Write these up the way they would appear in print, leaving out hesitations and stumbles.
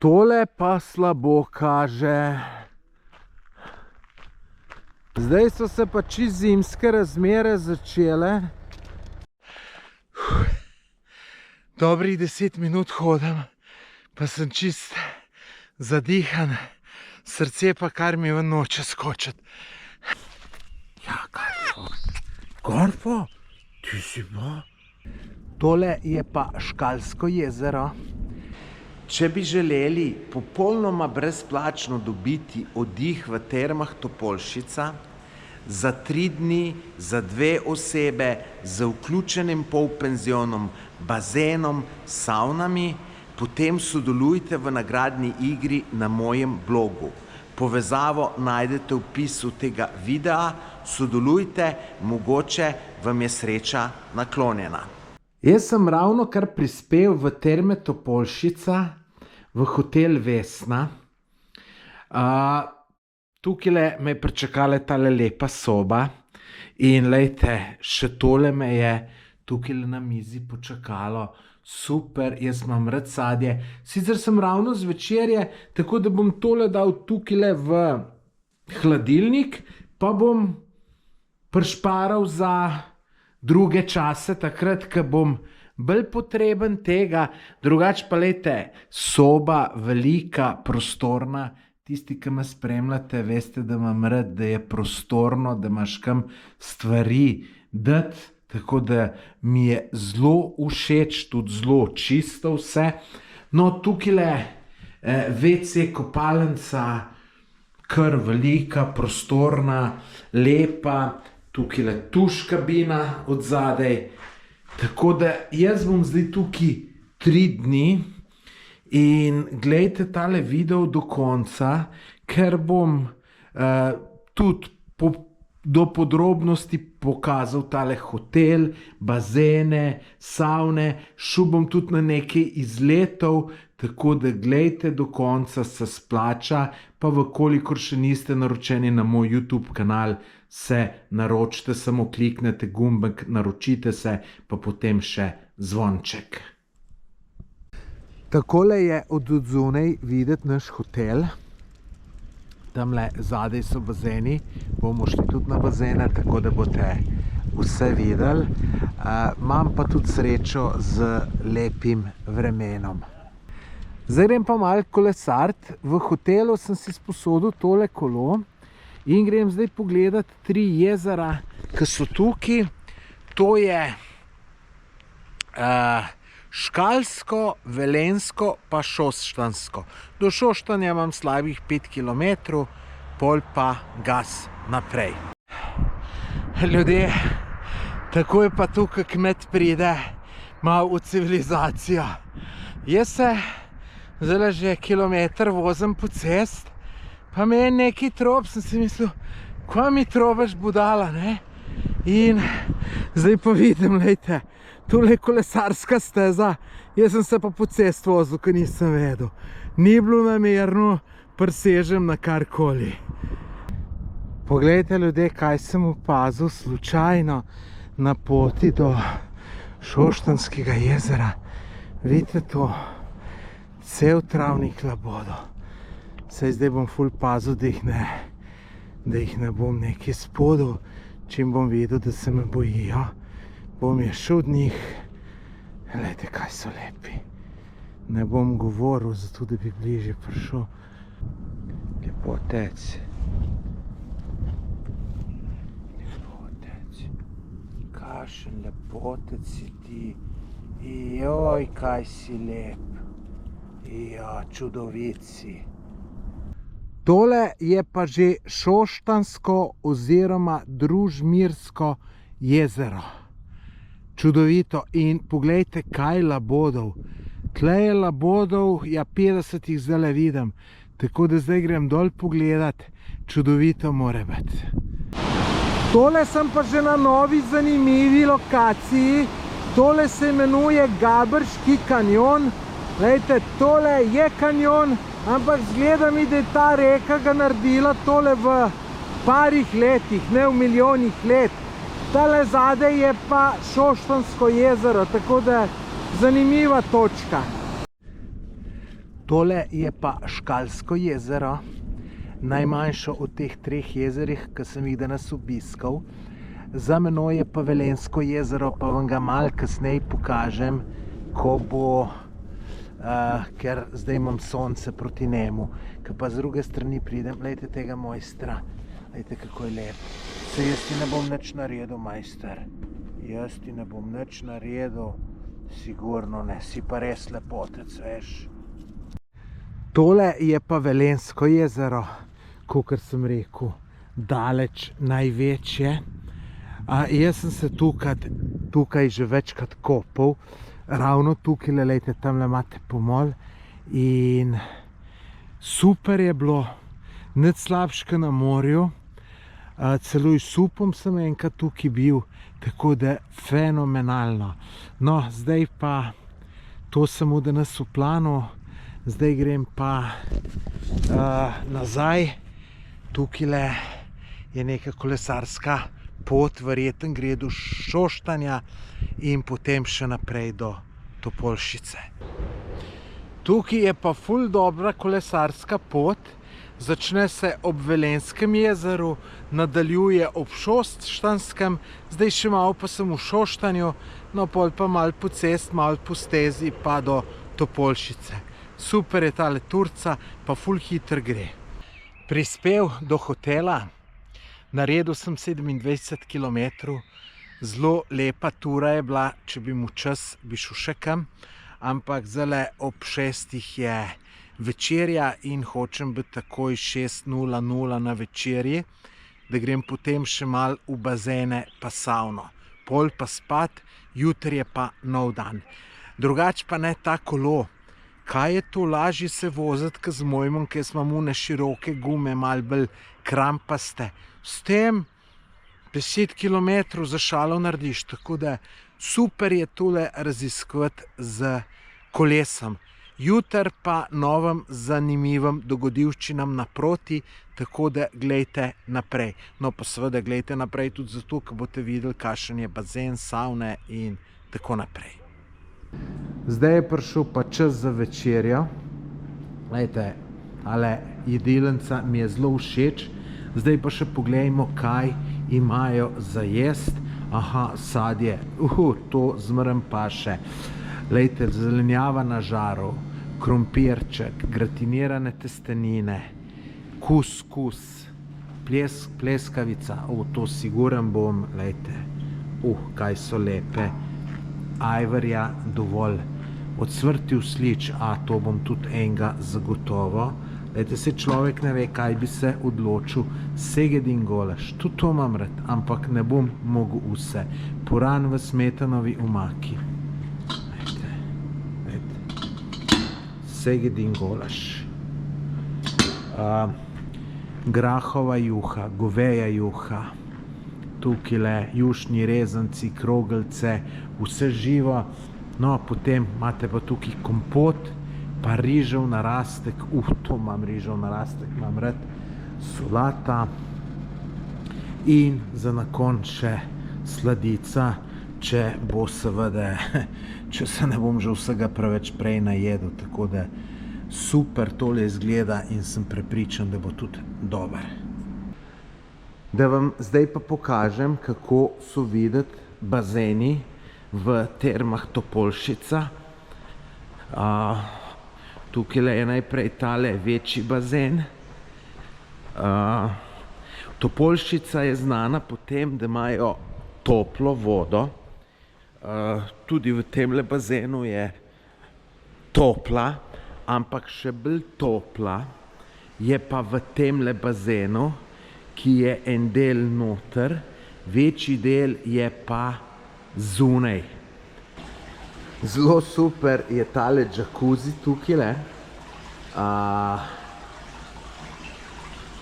Tole pa slabo kaže. Zdaj so se pa čist zimske razmere začele. Dobrih 10 minut hodim, pa sem čist zadihan. Srce pa kar mi ven noče skočiti. Ja, Garfo. Garfo, ti si pa? Tole je pa Škalsko jezero. Če bi želeli popolnoma brezplačno dobiti oddih v termah Topolšica, za 3 dni, za 2 osebe, z vključenim polpenzionom, bazenom, savnami, potem sodelujte v nagradni igri na mojem blogu. Povezavo najdete v opisu tega videa, sodelujte, mogoče vam je sreča naklonjena. Jaz sem ravno kar prispel v terme Topolšica, v hotel Vesna. Tukaj me je pričakala tale lepa soba in lejte, še tole me je tukaj na mizi počakalo. Super, jaz imam rad sadje. Sicer sem ravno zvečerje, tako da bom tole dal tukaj v hladilnik, pa bom prišparal za druge čase, takrat, ko bom bolj potreben tega. Drugače pa lejte, soba velika, prostorna. Tisti, ki me spremljate, veste, da imam rad, da je prostorno, da imaš kam stvari dati, tako da mi je zelo všeč, tudi zelo čisto vse. No, tukajle WC kopalnica, kar velika, prostorna, lepa, tukajle tuš kabina od zadaj. Tako da jaz bom zdaj tukaj 3 dni. In gledajte tale video do konca, ker bom tudi do podrobnosti pokazal tale hotel, bazene, savne, šel bom tudi na nekaj izletov, tako da gledajte do konca, se splača, pa vkolikor še niste naročeni na moj YouTube kanal, se naročite, samo kliknete gumbek, naročite se, pa potem še zvonček. Takole je od odzunaj videti naš hotel. Tamle zadaj so bazeni, bomo šli tudi na bazene, tako da boste vse videli. Imam pa tudi srečo z lepim vremenom. Zdaj grem pa malo kolesart. V hotelu sem si sposodil tole kolo in grem zdaj pogledat 3 jezera, ki so tukaj. To je Škalsko, Velenjsko pa Šoštanjsko. Do Šoštanja imam slabih 5 km, pol pa gas naprej. Ljudje, takoj pa tukaj kmet pride malo v civilizacijo. Jaz se zdaj že kilometer vozim po cest, pa me je neki trop, sem si mislil, kva mi trobaš budala, ne? In zdaj pa vidim, lejte, tole je kolesarska steza, jaz sem se pa po cest vozil, ker nisem vedel. Ni bilo namerno, presežem na karkoli. Poglejte, ljudje, kaj sem opazil slučajno na poti do Šoštanjskega jezera. Vidite to? Cel travnik labodo. Saj zdaj bom ful pazil, da jih ne bom nekaj spodil. Čim bom videl, da se me bojijo, bom je šel od njih. Glejte, kaj so lepi. Ne bom govoril, zato da bi bližje prišel. Lepotec. Lepotec. Kakšen lepotec si ti. Joj, kaj si lep. Ja, čudovit si. Tole je pa že Šoštanjsko oziroma Družmirsko jezero. Čudovito. In poglejte, kaj labodov. Tle je labodov, ja 50 jih zdaj vidim. Tako da zdaj grem dol pogledat. Čudovito mora biti. Tole sem pa že na novi zanimivi lokaciji. Tole se imenuje Gabrški kanjon. Glejte, tole je kanjon, ampak zgleda mi, da je ta reka ga naredila tole v parih letih, ne v milijonih let. Tale zadaj je pa Šoštanjsko jezero, tako da zanimiva točka. Tole je pa Škalsko jezero, najmanjše od teh 3 jezerih, ki sem jih danes obiskal. Za menoj je pa Velenjsko jezero, pa vam ga malo kasneje pokažem, ko bo, ker zdaj imam sonce proti njemu. Ko pa z druge strani pridem, glejte tega mojstra, glejte kako je lep. Saj jaz ti ne bom nič naredil, majster. Jaz ti ne bom nič naredil, sigurno ne, si pa res lepotec, veš. Tole je pa Velenjsko jezero, kakor sem rekel, daleč največje. Jaz sem se tukaj že večkrat kopal, ravno tukaj, lejte, tamle imate pomol in super je bilo, nič slabšega na morju, celo s supom sem enkrat tukaj bil, tako da fenomenalno. No, zdaj pa to samo danes v planu, zdaj grem pa nazaj, tukaj je neka kolesarska pot, verjetno gre do Šoštanja in potem še naprej do Topolšice. Tukaj je pa ful dobra kolesarska pot, začne se ob Velenjskem jezeru, nadaljuje ob Šoštanskem, zdaj še malo pa sem v Šoštanju, no pol pa malo po cesti, malo po stezi pa do Topolšice. Super je tale turca, pa ful hitro gre. Prispel do hotela, naredil sem 27 km, zelo lepa tura je bila, če bi mu čas, bi šel še kam, ampak zdaj ob 6 je večerja in hočem biti takoj 6:00 na večerji, da grem potem še malo v bazene pa savno. Pol pa spat, jutri je pa nov dan. Drugače pa ne ta kolo. Kaj je to lažje se voziti, kot z mojim, ker imam one široke gume, malo bolj krampaste. S tem 10 km za šalo narediš, tako da super je tole raziskovati z kolesom. Jutri pa novim zanimivim dogodivščinam naproti, tako da gledajte naprej. No pa seveda gledajte naprej tudi zato, ker boste videli, kakšen je bazen, savne in tako naprej. Zdaj je prišel pa čas za večerjo. Glejte, tale jedilnica mi je zelo všeč. Zdaj pa še pogledajmo, kaj imajo za jesti. Aha, sadje, to zmeraj paše. Glejte, zelenjava na žaru, krompirček, gratinirane testenine, kuskus, pleskavica, to siguren bom, glejte, kaj so lepe. Ajvarja dovolj, ocvrti uslič, to bom tudi enega zagotovo. Glejte, se človek ne ve, kaj bi se odločil. Segedin golaž, tudi to imam rad, ampak ne bom mogel vse. Puran v smetanovi omaki. Segedin golaž. Grahova juha, goveja juha. Tukaj jušni rezanci, krogelce, vse živo. No, potem imate pa tukaj kompot, pa rižev narastek, to imam rižev narastek, imam rad, solata in za na konec še sladica, če bo seveda, če se ne bom že vsega preveč prej najedel, tako da super tole izgleda in sem prepričan, da bo tudi dober. Da vam zdaj pa pokažem, kako so videti bazeni v termah Topolšica. Tukaj je najprej tale večji bazen. Topolšica je znana po tem, da imajo toplo vodo. Tudi v temle bazenu je topla, ampak še bolj topla je pa v temle bazenu, ki je en del noter, večji del je pa zunaj. Zelo super je tale džakuzi tukaj,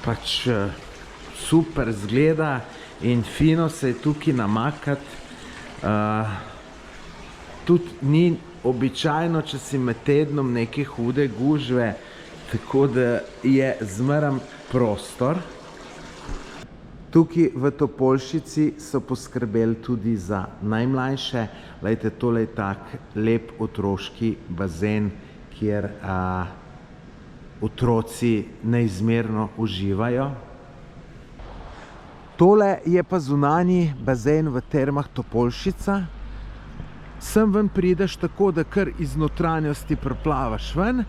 pač super zgleda in fino se je tukaj namakati. Tudi ni običajno, če si med tednom neke hude gužve, tako da je zmeraj prostor. Tukaj v Topolšici so poskrbeli tudi za najmlajše. Glejte, tole je tak lep otroški bazen, kjer otroci neizmerno uživajo. Tole je pa zunanji bazen v Termah Topolšica. Sem ven prideš tako, da kar iz notranjosti preplavaš ven.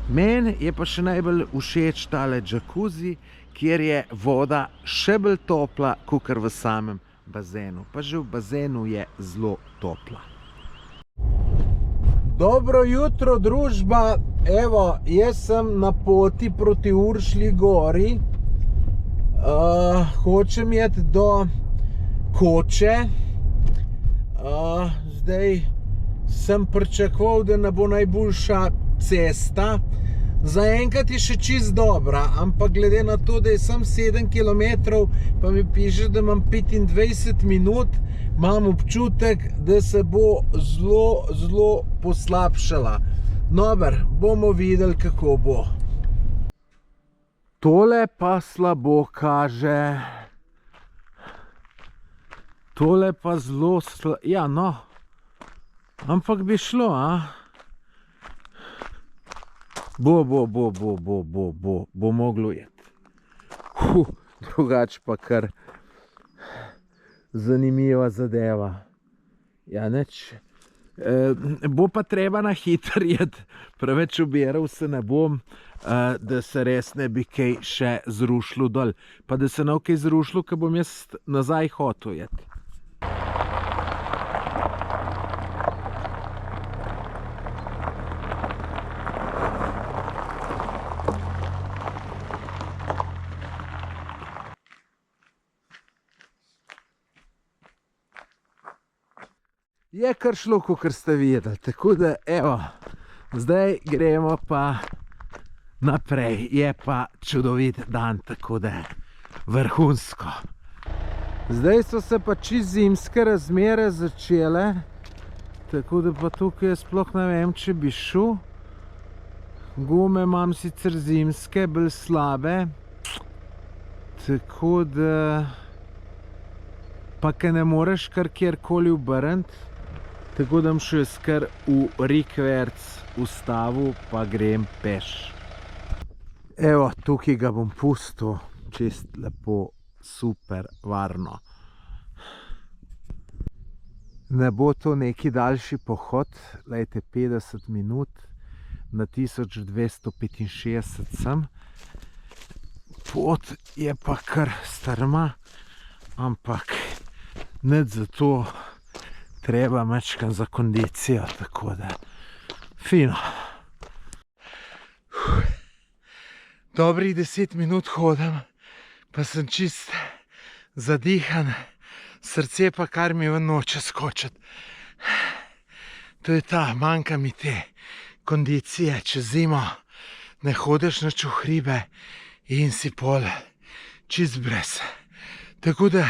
Meni je pa še najbolj všeč tale džakuzi, kjer je voda še bolj topla, kakor v samem bazenu. Pa že v bazenu je zelo topla. Dobro jutro, družba. Evo, jaz sem na poti proti Uršlji gori. Hočem iti do Koče. Zdaj sem pričakoval, da ne bo najboljša cesta. Zaenkrat je še čist dobra, ampak glede na to, da je sem 7 km, pa mi piše, da imam 25 minut, imam občutek, da se bo zelo poslabšala. Dober, bomo videli, kako bo. Tole pa slabo kaže. Tole pa zelo slabo. Ja, no. Ampak bi šlo, a? Bo moglo jeti. Drugače pa kar zanimiva zadeva. Ja, neč. Bo pa treba na hitro jeti. Preveč obiral se ne bom, da se res ne bi kaj še zrušilo dol. Pa da se ne bo kaj zrušilo, ko bom jaz nazaj hotel jeti. Je kar šlo, kakor ste videli, tako da, evo, zdaj gremo pa naprej. Je pa čudovit dan, tako da vrhunsko. Zdaj so se pa čisto zimske razmere začele, tako da pa tukaj sploh ne vem, če bi šel. Gume imam sicer zimske, bolj slabe, tako da pa ke ne moreš kar kjerkoli obrniti. Tako da bom šel jaz kar v rikverc ustavil, pa grem peš. Evo, tukaj ga bom pustil, čist lepo, super, varno. Ne bo to neki daljši pohod, lejte, 50 minut, na 1265 sem. Pot je pa kar strma, ampak nič za to. Treba mečkam za kondicijo, tako da fino. Dobrih 10 minut hodim, pa sem čist zadihan, srce pa kar mi ven noče skočiti. To je ta, manjka mi te kondicije, čez zimo ne hodiš nič v hribe in si pol čist brez. Tako da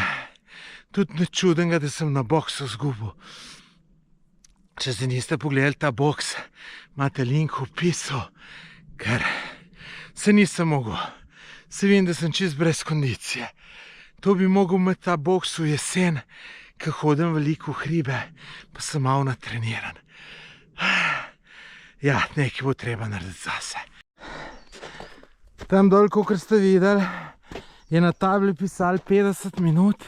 tudi ne čudenga, da sem na boksu zgubil. Če se niste pogledali ta boks, imate link v opisu, ker se nisem mogel. Se vidim, da sem čist brez kondicije. To bi mogel imeti ta boks v jesen, ko hodim veliko v hribe, pa sem malo natreniran. Ja, nekaj bo treba narediti zase. Tam dol, kakor ste videli, je na tabli pisali 50 minut,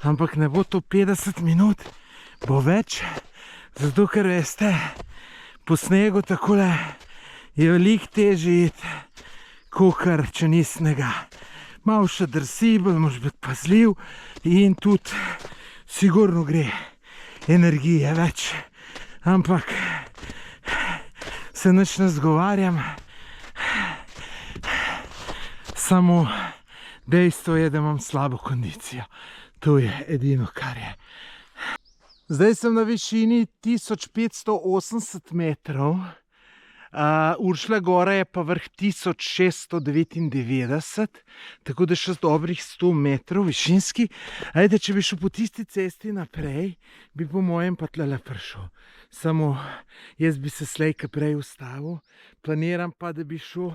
ampak ne bo to 50 minut, bo več, zato ker veste, po snegu takole je veliko težje iti, kakor če ni snega. Malo še drsi, bolj moraš biti pazljiv in tudi sigurno gre energije več, ampak se nič ne zgovarjam, samo dejstvo je, da imam slabo kondicijo. To je edino, kar je. Zdaj sem na višini 1580 metrov. Uršlja gora je pa vrh 1699, tako da še dobrih 100 metrov višinski. Ajde, če bi šel po tisti cesti naprej, bi po mojem pa tlele prišel. Samo jaz bi se slejka prej ustavil. Planiram pa, da bi šel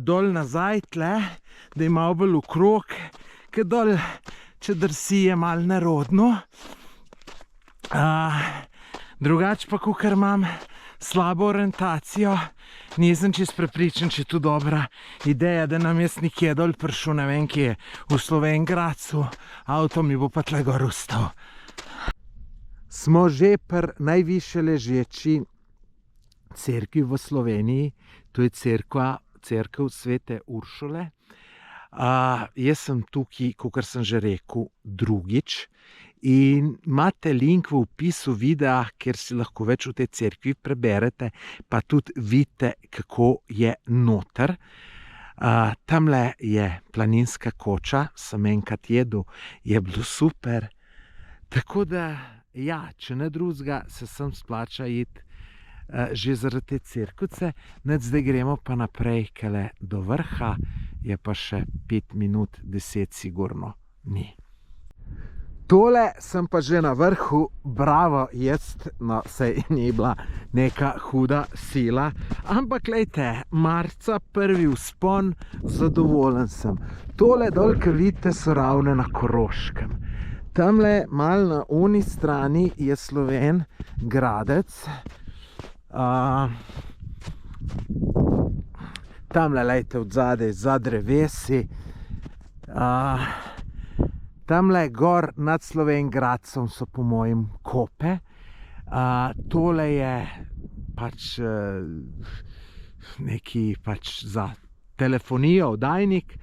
dol nazaj tle, da je malo bolj okrog, ker dol, če drsi, je malo nerodno. Drugače pa, kakor imam slabo orientacijo, nisem čist prepričan, če je to dobra ideja, da nam jaz nekje dol prišel, ne vem kje, v Slovenj Gradcu, avto mi bo pa tle gor ustal. Smo že pri najvišje ležeči cerkvi v Sloveniji, to je cerkev Svete Uršule. Jaz sem tukaj, kakor sem že rekel, drugič. In imate link v opisu videa, kjer si lahko več v tej cerkvi preberete, pa tudi vidite, kako je noter. Tamle je planinska koča, sem enkrat jedel, je bilo super. Tako da, ja, če ne drugega, se sem splača iti že zaradi te cerkvice. Zdaj gremo pa naprej, kele do vrha, je pa še 5 minut, 10 sigurno ni. Tole sem pa že na vrhu, bravo, no, sej ni bila neka huda sila, ampak glejte, marca prvi vzpon, zadovoljen sem. Tole dol, ki vidite, so Ravne na Koroškem. Tamle malo na oni strani je Slovenj Gradec. Tamle, lejte, odzadej, za drevesi. Tamle gor nad Slovenj Gradcem so po mojem kope. Tole je pač neki pač za telefonijo, oddajnik.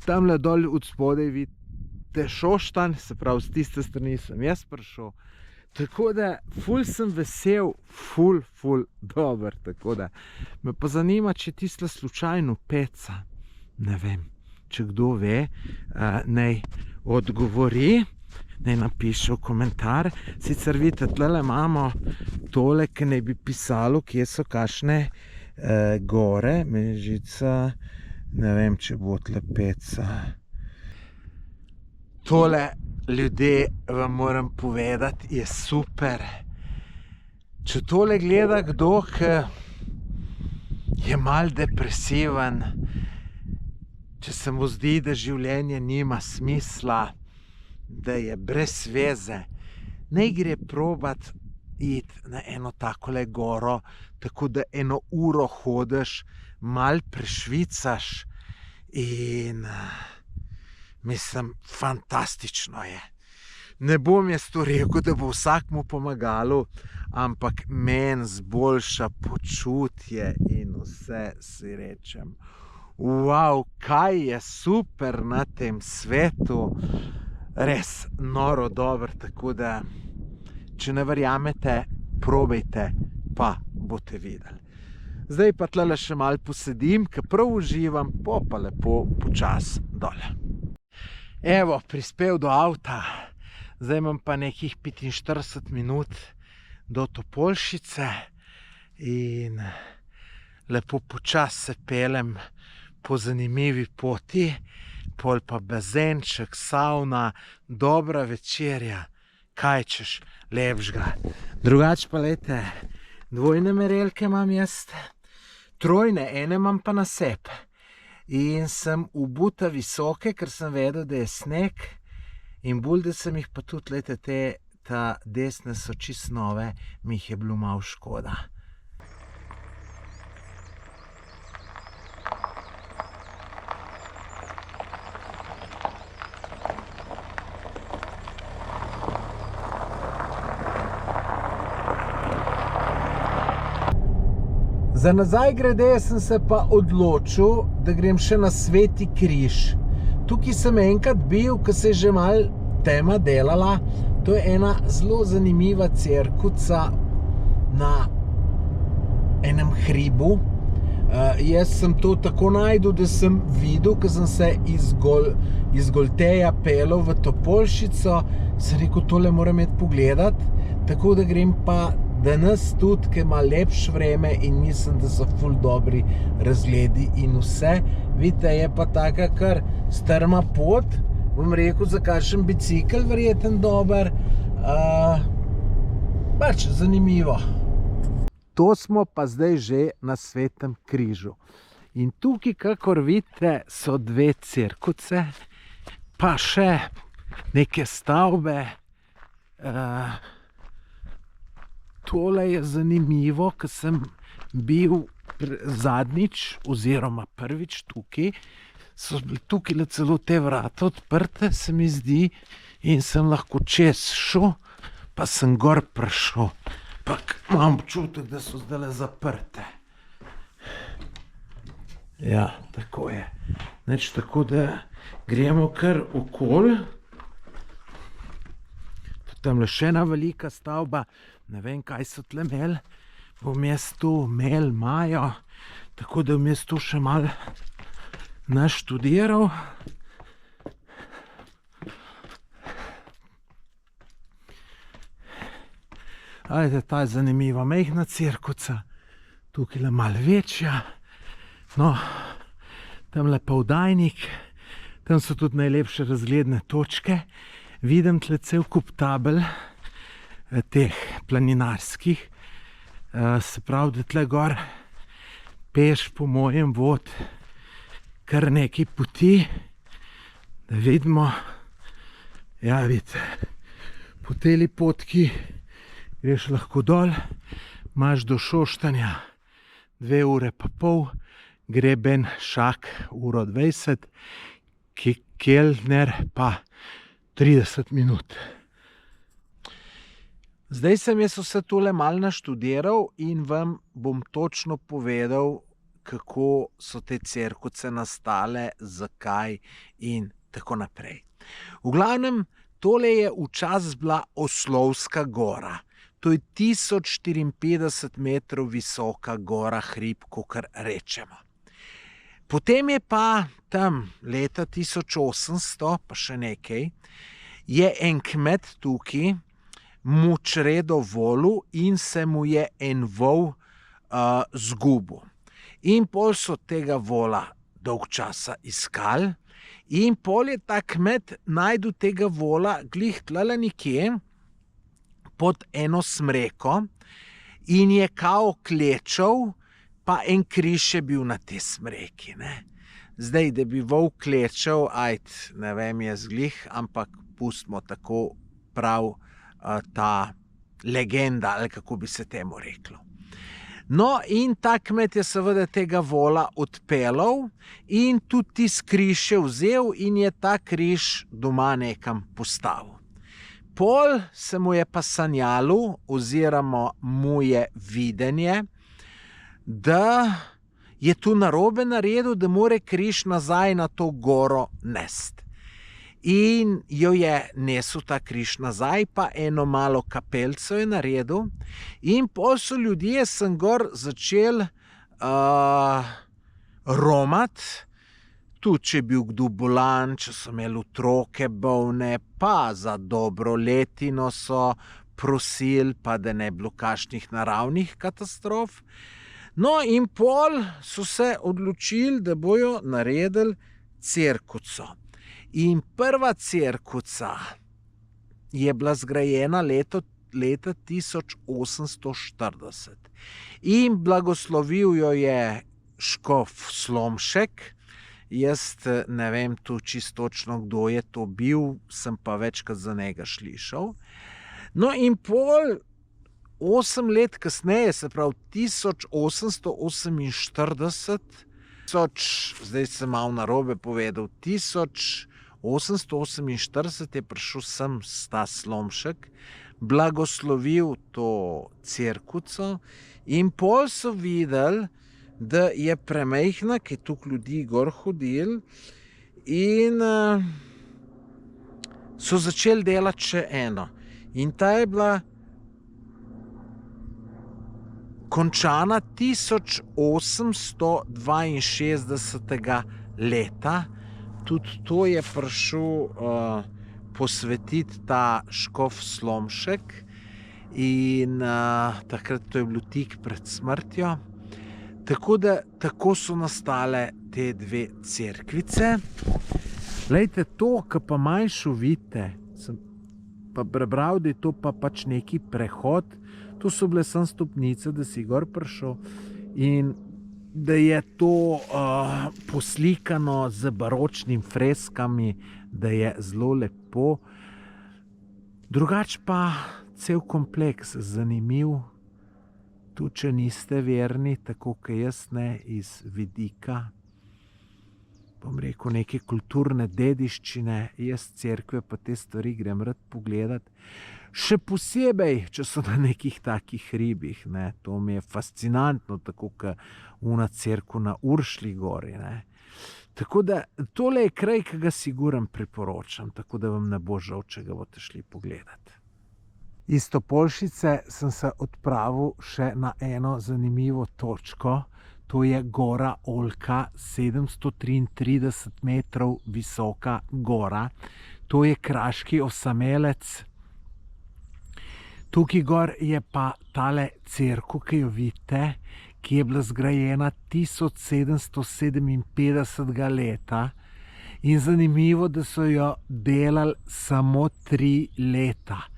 Tamle dol od spodaj vidite Šoštanj, se pravi, z tiste strani sem jaz prišel. Tako da, ful sem vesel, ful dober, tako da. Me pa zanima, če tisla slučajno peca. Ne vem, če kdo ve, naj odgovori, naj napiše v komentar. Sicer vidite, tlele imamo tole, ki naj bi pisalo, kje so kakšne gore, Mežica, ne vem, če bo tle peca. Tole, ljudje, vam moram povedati, je super. Če tole gleda kdo, ki je malo depresiven, če se mu zdi, da življenje nima smisla, da je brez veze, naj gre probat iti na eno takole goro, tako da 1 uro hodiš, malo prešvicaš in mislim, fantastično je. Ne bom jaz to rekel, da bo vsakmu pomagalo, ampak meni zboljša počutje in vse si rečem. Wow, kaj je super na tem svetu. Res noro dobro, tako da, če ne verjamete, probajte, pa boste videli. Zdaj pa tlele še malo posedim, ker prav uživam, pa lepo počas dole. Evo, prispel do avta, zdaj imam pa nekih 45 minut do Topolšice in lepo počas se pelem po zanimivi poti, pol pa bazenček, savna, dobra večerja, kaj češ lepšega. Drugače pa lejte, dvojne merelke imam jaz, trojne, ene imam pa na sebi. In sem obuta visoke, ker sem vedel, da je sneg, in bolj, da sem jih pa tudi, lejte, ta desne so čist nove, mi jih je bilo malo škoda. Za nazaj grede sem se pa odločil, da grem še na Sveti križ. Tukaj sem enkrat bil, ko se je že malo tema delala. To je ena zelo zanimiva cerkvica na enem hribu. Jaz sem to tako našel, da sem videl, ko sem se iz Golteja pelal v Topolšico, sem rekel, tole moram iti pogledat, tako da grem pa danes tudi, ki ima lepše vreme in mislim, da so ful dobri razgledi in vse. Vidite, je pa taka kar strma pot, bom rekel, za kakšen bicikel verjeten dober, pač zanimivo. To smo pa zdaj že na Svetem križu. In tukaj, kakor vidite, so 2 cerkvice, pa še neke stavbe, tole je zanimivo, ker sem bil zadnjič oziroma prvič tukaj, so bili tukaj celo te vrata odprte, se mi zdi, in sem lahko čez šel, pa sem gor prišel. Pa imam občutek, da so zdajle zaprte. Ja, tako je. Nič, tako da gremo kar okoli. Tamle še ena velika stavba, ne vem, kaj so tle imeli. Vmes tu imeli imajo, tako da vmes tu še malo naštudiral. Ajde, ta je zanimiva, majhna cerkvica, tukaj je malo večja. No, tamle povdajnik, tam so tudi najlepše razgledne točke. Vidim tle cel kup tabel, teh planinarskih. Se pravi, da tle gor peš po mojem vod kar nekaj poti, da vidimo. Ja, vidite, po teli potki greš lahko dol, imaš do Šoštanja 2 ure pa pol, Greben Šak 1:20, Kellner pa 30 minut. Zdaj sem jaz vse tole malo naštudiral in vam bom točno povedal, kako so te cerkvice nastale, zakaj in tako naprej. V glavnem, tole je včasih bila Oslovska gora. To je 1054 metrov visoka gora, hrib, kakor rečemo. Potem je pa tam leta 1800, pa še nekaj, je en kmet tukaj mučredo volil in se mu je en vol zgubil. In pol so tega vola dolg časa iskali in pol je ta kmet našel tega vola glih tlele nekje pod eno smreko in je kao klečal, pa en križ je bil na te smreki, ne. Zdaj, da bi vol klečal, ne vem jaz glih, ampak pustimo tako prav ta legenda, ali kako bi se temu reklo. No, in ta kmet je seveda tega vola odpeljal in tudi tisti križ je vzel in je ta križ doma nekam postavil. Pol se mu je pa sanjalo, oziroma mu je videnje, da je tu narobe naredil, da more križ nazaj na to goro nesti. In jo je nesel ta križ nazaj, pa eno malo kapelco je naredil in pol so ljudje sem gor začeli romati, tudi če je bil kdo bolan, če so imeli otroke bolne, pa za dobro letino so prosili, pa da ne bilo kakšnih naravnih katastrof. No, in pol so se odločili, da bojo naredili cerkvico. In prva cerkvica je bila zgrajena leta 1840. In blagoslovil jo je škof Slomšek. Jaz ne vem tu čisto točno, kdo je to bil, sem pa večkrat za njega slišal. No, in pol 8 let kasneje, se pravi 1848, zdaj sem malo narobe povedal, 1848 je prišel sem ta Slomšek, blagoslovil to cerkvico in pol so videli, da je premajhna, ki je tukaj ljudi gor hodil, in so začeli delati še eno. In ta je bila končana 1862. leta. Tudi to je prišel posvetiti ta škof Slomšek in takrat to je bilo tik pred smrtjo. Tako da, tako so nastale te dve cerkvice. Glejte, to, kar pa manjšo vidite, sem pa prebral, da je to pa pač neki prehod. To so bile samo stopnice, da si gor prišel in da je to poslikano z baročnimi freskami, da je zelo lepo. Drugače pa cel kompleks zanimiv, Tu, če niste verni, tako kot jaz ne, iz vidika, bom rekel, neke kulturne dediščine, jaz cerkve pa te stvari grem rad pogledat. Še posebej, če so na nekih takih hribih, ne. To mi je fascinantno, tako kot ona cerkev na Uršlji gori, ne. Tako da tole je kraj, ki ga sigurno priporočam, tako da vam ne bo žal, če ga boste šli pogledat. Iz Topolšice sem se odpravil še na eno zanimivo točko, to je gora Oljka, 733 metrov visoka gora. To je kraški osamelec. Tukaj gor je pa tale cerkev, ki jo vidite, ki je bila zgrajena 1757 leta. In zanimivo, da so jo delali samo 3 leta.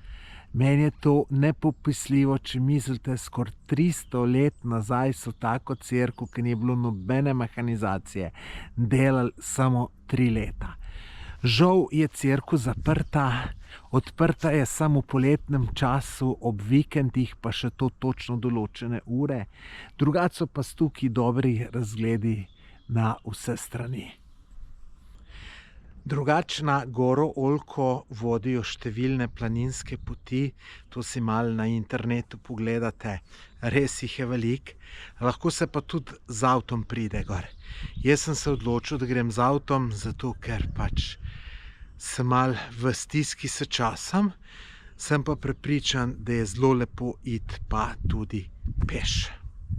Meni je to nepopisljivo, če mislite, skoraj 300 let nazaj so tako cerkev, ki ni bilo nobene mehanizacije, delali samo 3 leta. Žal je cerkev zaprta, odprta je samo v poletnem času, ob vikendih pa še to točno določene ure, drugače so pa tukaj dobri razgledi na vse strani. Drugače na goro Oljko vodijo številne planinske poti, to si malo na internetu pogledate, res jih je veliko, lahko se pa tudi z avtom pride gor. Jaz sem se odločil, da grem z avtom, zato ker pač sem malo v stiski s časom, sem pa prepričan, da je zelo lepo iti pa tudi peš.